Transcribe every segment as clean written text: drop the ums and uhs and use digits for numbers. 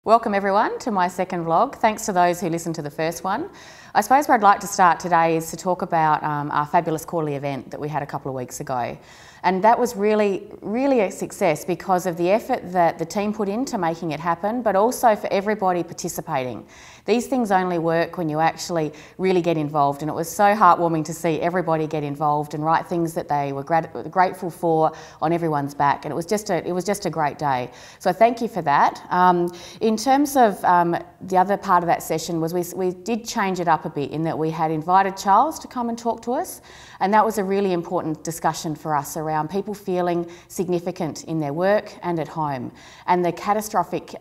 Welcome everyone to my second vlog. Thanks to those who listened to the first one. I suppose where I'd like to start today is to talk about our fabulous quarterly event that we had a couple of weeks ago. And that was really a success because of the effort that the team put into making it happen, but also for everybody participating. These things only work when you actually really get involved, and it was so heartwarming to see everybody get involved and write things that they were grateful for on everyone's back, and it was just a great day. So thank you for that. In terms of the other part of that session was we did change it up a bit in that we had invited Charles to come and talk to us, and that was a really important discussion for us around people feeling significant in their work and at home, and the catastrophic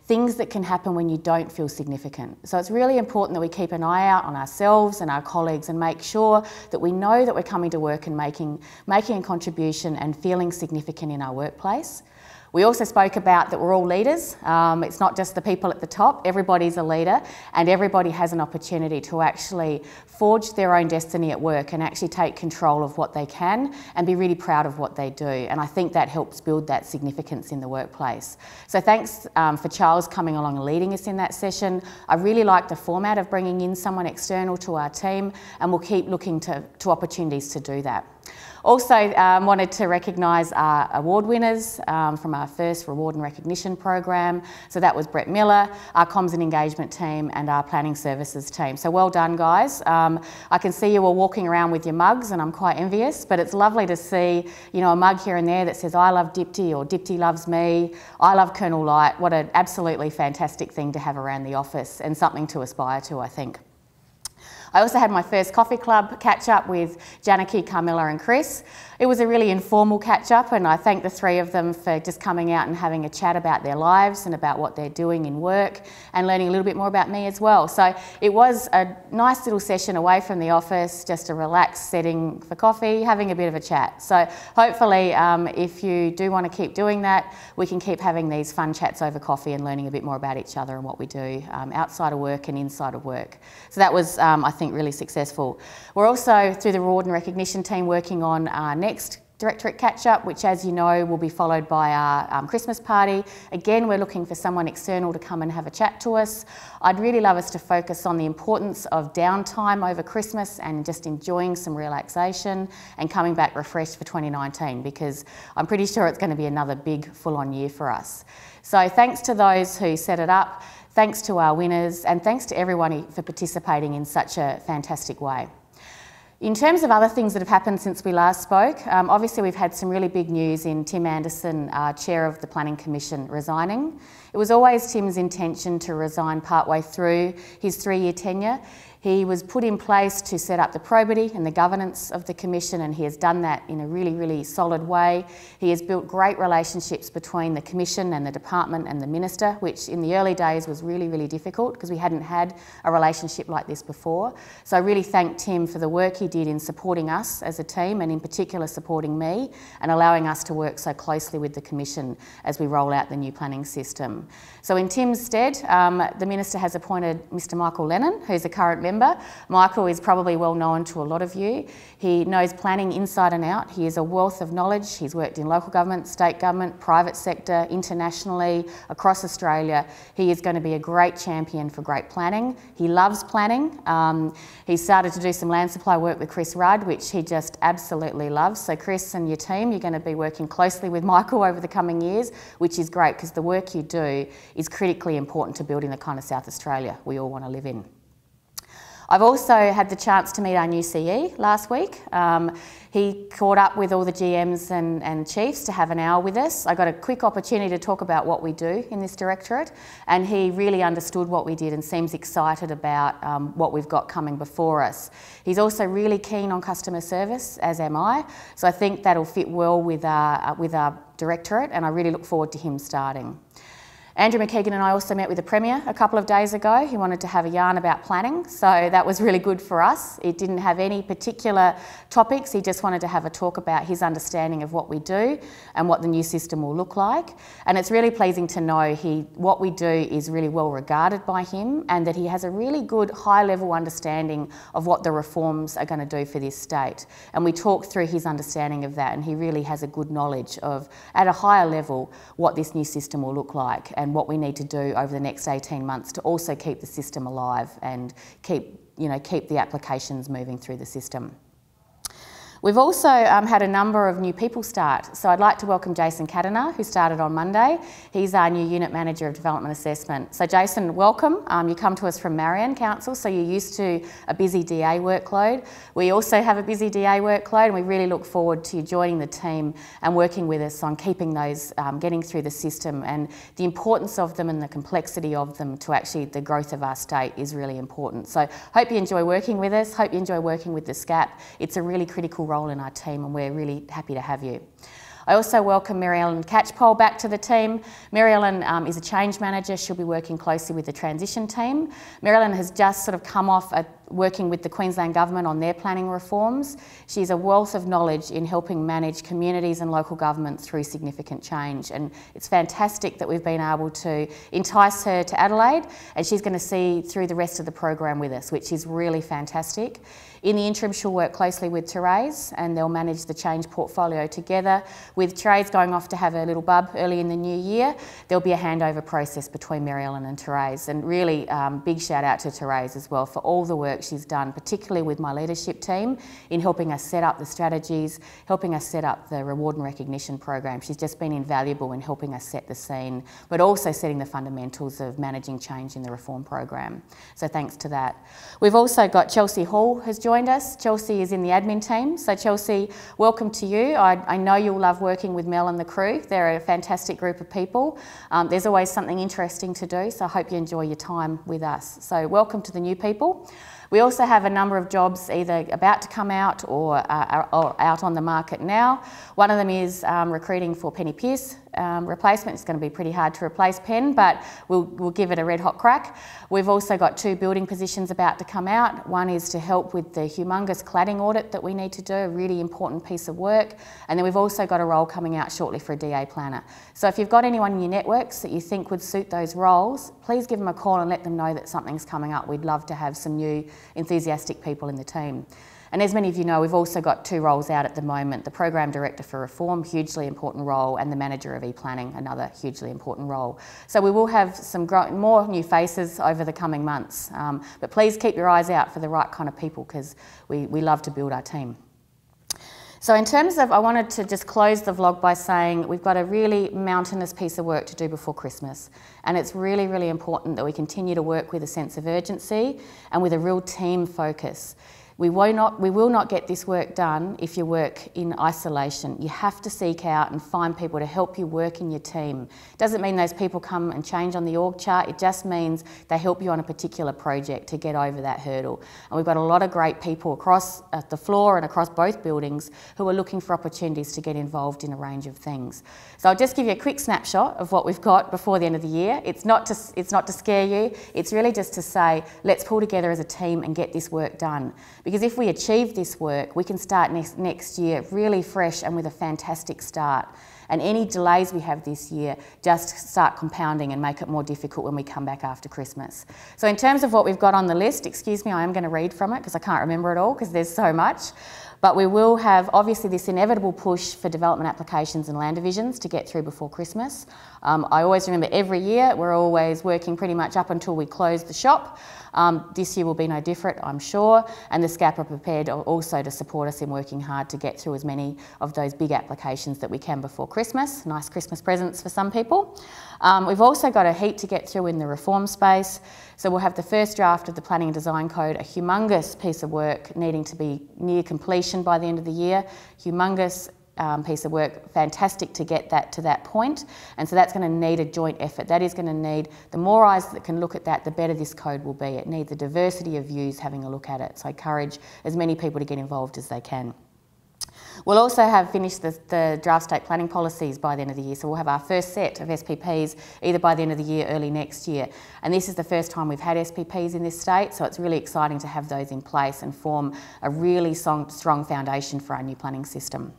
things that can happen when you don't feel significant. So it's really important that we keep an eye out on ourselves and our colleagues and make sure that we know that we're coming to work and making a contribution and feeling significant in our workplace. We also spoke about that we're all leaders. It's not just the people at the top, everybody's a leader, and everybody has an opportunity to actually forge their own destiny at work and actually take control of what they can and be really proud of what they do. And I think that helps build that significance in the workplace. So thanks for Charles coming along and leading us in that session. I really like the format of bringing in someone external to our team, and we'll keep looking to opportunities to do that. Also wanted to recognise our award winners from our first reward and recognition program. So that was Brett Miller, our comms and engagement team, and our planning services team. So well done, guys. I can see you all walking around with your mugs, and I'm quite envious, but it's lovely to see, you know, a mug here and there that says I love DPTI or DPTI loves me, I love Colonel Light. What an absolutely fantastic thing to have around the office and something to aspire to, I think. I also had my first coffee club catch-up with Janaki, Carmilla and Chris. It was a really informal catch-up, and I thank the three of them for just coming out and having a chat about their lives and about what they're doing in work and learning a little bit more about me as well. So it was a nice little session away from the office, just a relaxed setting for coffee, having a bit of a chat. So hopefully if you do want to keep doing that, we can keep having these fun chats over coffee and learning a bit more about each other and what we do outside of work and inside of work. So that was, I think, really successful. We're also, through the reward and recognition team, working on our next directorate catch-up, which, as you know, will be followed by our Christmas party. Again, we're looking for someone external to come and have a chat to us. I'd really love us to focus on the importance of downtime over Christmas and just enjoying some relaxation and coming back refreshed for 2019, because I'm pretty sure it's going to be another big full-on year for us. So thanks to those who set it up, thanks to our winners, and thanks to everyone for participating in such a fantastic way. In terms of other things that have happened since we last spoke, obviously we've had some really big news in Tim Anderson, Chair of the Planning Commission, resigning. It was always Tim's intention to resign partway through his 3-year tenure. He was put in place to set up the probity and the governance of the Commission, and he has done that in a really solid way. He has built great relationships between the Commission and the Department and the Minister, which in the early days was really difficult because we hadn't had a relationship like this before. So I really thank Tim for the work he did in supporting us as a team, and in particular supporting me and allowing us to work so closely with the Commission as we roll out the new planning system. So in Tim's stead, the Minister has appointed Mr Michael Lennon, who's a current member. Michael is probably well known to a lot of you. He knows planning inside and out. He is a wealth of knowledge. He's worked in local government, state government, private sector, internationally, across Australia. He is going to be a great champion for great planning. He loves planning. He started to do some land supply work with Chris Rudd, which he just absolutely loves. So Chris and your team, you're going to be working closely with Michael over the coming years, which is great because the work you do is critically important to building the kind of South Australia we all want to live in. I've also had the chance to meet our new CE last week. He caught up with all the GMs and chiefs to have an hour with us. I got a quick opportunity to talk about what we do in this directorate, and he really understood what we did and seems excited about what we've got coming before us. He's also really keen on customer service, as am I, so I think that'll fit well with our directorate, and I really look forward to him starting. Andrew McKeegan and I also met with the Premier a couple of days ago. He wanted to have a yarn about planning, so that was really good for us. It didn't have any particular topics, he just wanted to have a talk about his understanding of what we do and what the new system will look like. And it's really pleasing to know what we do is really well regarded by him, and that he has a really good high-level understanding of what the reforms are going to do for this state. And we talked through his understanding of that, and he really has a good knowledge of, at a higher level, what this new system will look like. and what we need to do over the next 18 months to also keep the system alive and keep the applications moving through the system. We've also had a number of new people start. So I'd like to welcome Jason Cadena, who started on Monday. He's our new Unit Manager of Development Assessment. So Jason, welcome. You come to us from Marion Council, so you're used to a busy DA workload. We also have a busy DA workload, and we really look forward to you joining the team and working with us on keeping those, getting through the system, and the importance of them and the complexity of them to actually the growth of our state is really important. So hope you enjoy working with us, hope you enjoy working with the SCAP. It's a really critical role in our team, and we're really happy to have you. I also welcome Mary Ellen Catchpole back to the team. Mary Ellen is a change manager. She'll be working closely with the transition team. Mary Ellen has just sort of come off working with the Queensland Government on their planning reforms. She's a wealth of knowledge in helping manage communities and local government through significant change, and it's fantastic that we've been able to entice her to Adelaide, and she's going to see through the rest of the program with us, which is really fantastic. In the interim, she'll work closely with Therese, and they'll manage the change portfolio together. With Therese going off to have a little bub early in the new year, there'll be a handover process between Mary Ellen and Therese, and really big shout out to Therese as well for all the work she's done, particularly with my leadership team in helping us set up the strategies, helping us set up the reward and recognition program. She's just been invaluable in helping us set the scene, but also setting the fundamentals of managing change in the reform program. So thanks to that. We've also got Chelsea Hall has joined us. Chelsea is in the admin team. So Chelsea, welcome to you. I know you'll love working with Mel and the crew. They're a fantastic group of people. There's always something interesting to do, so I hope you enjoy your time with us. So welcome to the new people. We also have a number of jobs either about to come out or out on the market now. One of them is recruiting for Penny Pearce replacement. It's going to be pretty hard to replace Penn, but we'll give it a red hot crack. We've also got 2 building positions about to come out. One is to help with the humongous cladding audit that we need to do, a really important piece of work. And then we've also got a role coming out shortly for a DA planner. So if you've got anyone in your networks that you think would suit those roles, please give them a call and let them know that something's coming up. We'd love to have some new enthusiastic people in the team. And as many of you know, we've also got 2 roles out at the moment: the Program Director for Reform, hugely important role, and the Manager of E-Planning, another hugely important role. So we will have some more new faces over the coming months, but please keep your eyes out for the right kind of people, because we love to build our team. So in terms of, I wanted to just close the vlog by saying we've got a really mountainous piece of work to do before Christmas, and it's really, really important that we continue to work with a sense of urgency and with a real team focus. We will not get this work done if you work in isolation. You have to seek out and find people to help you work in your team. It doesn't mean those people come and change on the org chart. It just means they help you on a particular project to get over that hurdle. And we've got a lot of great people across the floor and across both buildings who are looking for opportunities to get involved in a range of things. So I'll just give you a quick snapshot of what we've got before the end of the year. It's not to scare you. It's really just to say, let's pull together as a team and get this work done. Because if we achieve this work, we can start next year really fresh and with a fantastic start. And any delays we have this year just start compounding and make it more difficult when we come back after Christmas. So in terms of what we've got on the list, excuse me, I am going to read from it because I can't remember it all because there's so much. But we will have obviously this inevitable push for development applications and land divisions to get through before Christmas. I always remember every year we're always working pretty much up until we close the shop. This year will be no different, I'm sure, and the SCAP are prepared also to support us in working hard to get through as many of those big applications that we can before Christmas. Nice Christmas presents for some people. We've also got a heap to get through in the reform space. So we'll have the first draft of the Planning and Design Code, a humongous piece of work needing to be near completion by the end of the year. Humongous piece of work, fantastic to get that to that point, and so that's going to need a joint effort. That is going to need, the more eyes that can look at that, the better this code will be. It needs a diversity of views having a look at it, so I encourage as many people to get involved as they can. We'll also have finished the draft state planning policies by the end of the year, so we'll have our first set of SPPs either by the end of the year, early next year. And this is the first time we've had SPPs in this state, so it's really exciting to have those in place and form a really strong foundation for our new planning system.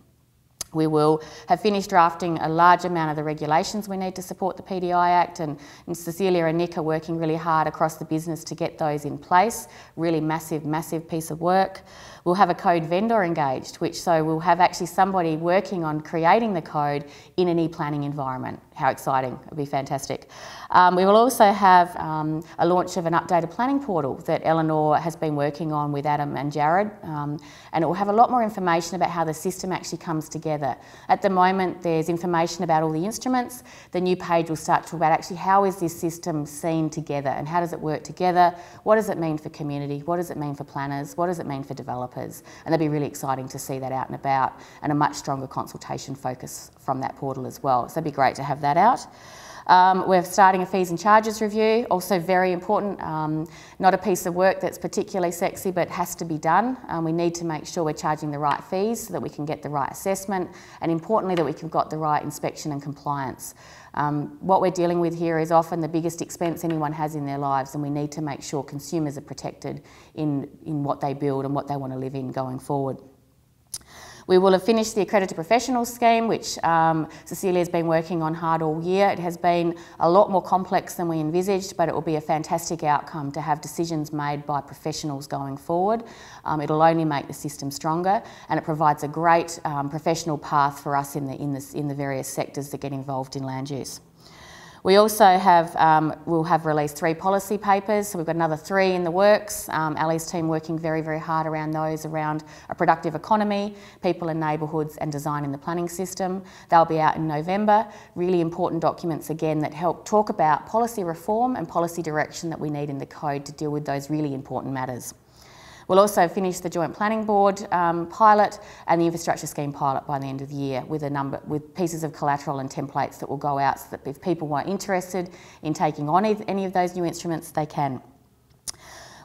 We will have finished drafting a large amount of the regulations we need to support the PTI Act, and Cecilia and Nick are working really hard across the business to get those in place. Really massive piece of work. We'll have a code vendor engaged, so we'll have actually somebody working on creating the code in an e-planning environment. How exciting, it'll be fantastic. We will also have a launch of an updated planning portal that Eleanor has been working on with Adam and Jared, and it will have a lot more information about how the system actually comes together. At the moment, there's information about all the instruments. The new page will start to talk about actually how is this system seen together and how does it work together? What does it mean for community? What does it mean for planners? What does it mean for developers? And it'll be really exciting to see that out and about, and a much stronger consultation focus from that portal as well. So it'd be great to have that out. We're starting a fees and charges review, also very important. Not a piece of work that's particularly sexy, but has to be done. We need to make sure we're charging the right fees so that we can get the right assessment, and importantly that we've got the right inspection and compliance. What we're dealing with here is often the biggest expense anyone has in their lives, and we need to make sure consumers are protected in what they build and what they want to live in going forward. We will have finished the accredited professionals scheme, which Cecilia's been working on hard all year. It has been a lot more complex than we envisaged, but it will be a fantastic outcome to have decisions made by professionals going forward. It'll only make the system stronger, and it provides a great professional path for us in the various sectors that get involved in land use. We also will have released 3 policy papers, so we've got another 3 in the works. Ali's team working very hard around those, around a productive economy, people and neighbourhoods, and design in the planning system. They'll be out in November. Really important documents again that help talk about policy reform and policy direction that we need in the code to deal with those really important matters. We'll also finish the Joint Planning Board pilot and the Infrastructure Scheme pilot by the end of the year with pieces of collateral and templates that will go out so that if people are interested in taking on any of those new instruments, they can.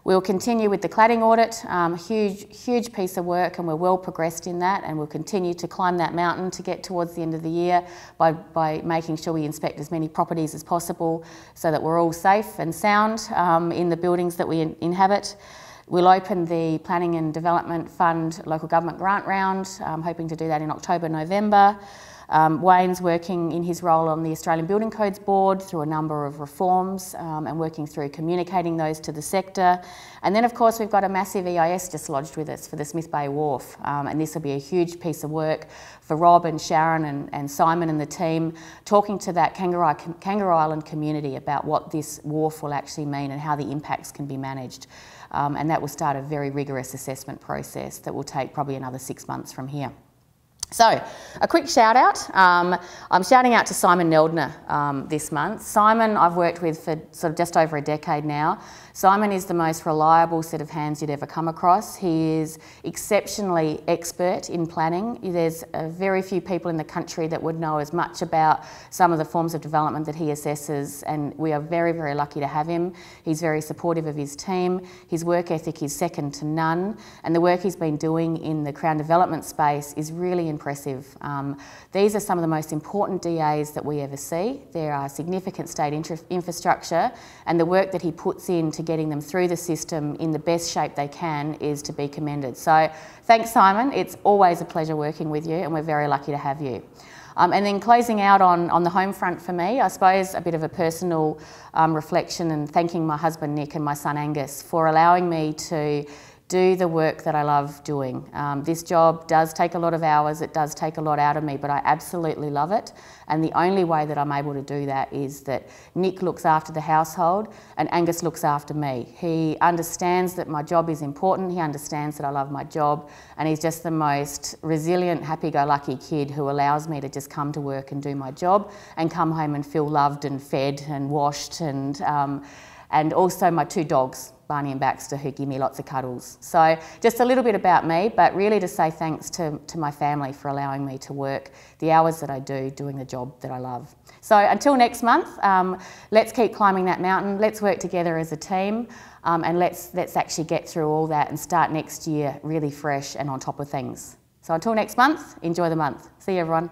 We'll continue with the cladding audit, huge piece of work, and we're well progressed in that, and we'll continue to climb that mountain to get towards the end of the year by making sure we inspect as many properties as possible so that we're all safe and sound in the buildings that we inhabit. We'll open the Planning and Development Fund local government grant round, hoping to do that in October, November. Wayne's working in his role on the Australian Building Codes Board through a number of reforms and working through communicating those to the sector. And then of course we've got a massive EIS just lodged with us for the Smith Bay Wharf, and this will be a huge piece of work for Rob and Sharon and Simon and the team, talking to that Kangaroo Island community about what this wharf will actually mean and how the impacts can be managed. And that will start a very rigorous assessment process that will take probably another 6 months from here. So, a quick shout out. I'm shouting out to Simon Neldner this month. Simon I've worked with for sort of just over a decade now. Simon is the most reliable set of hands you'd ever come across. He is exceptionally expert in planning. There's very few people in the country that would know as much about some of the forms of development that he assesses, and we are very lucky to have him. He's very supportive of his team. His work ethic is second to none, and the work he's been doing in the Crown development space is really impressive. These are some of the most important DAs that we ever see. There are significant state infrastructure, and the work that he puts into getting them through the system in the best shape they can is to be commended. So thanks, Simon. It's always a pleasure working with you, and we're very lucky to have you. And then closing out on the home front for me, I suppose a bit of a personal reflection, and thanking my husband Nick and my son Angus for allowing me to do the work that I love doing. This job does take a lot of hours, it does take a lot out of me, but I absolutely love it. And the only way that I'm able to do that is that Nick looks after the household and Angus looks after me. He understands that my job is important, he understands that I love my job, and he's just the most resilient, happy-go-lucky kid who allows me to just come to work and do my job and come home and feel loved and fed and washed, and also my 2 dogs, Barney and Baxter, who give me lots of cuddles. So just a little bit about me, but really to say thanks to my family for allowing me to work the hours that I do doing the job that I love. So until next month, let's keep climbing that mountain, let's work together as a team, and let's actually get through all that and start next year really fresh and on top of things. So until next month, enjoy the month. See you everyone.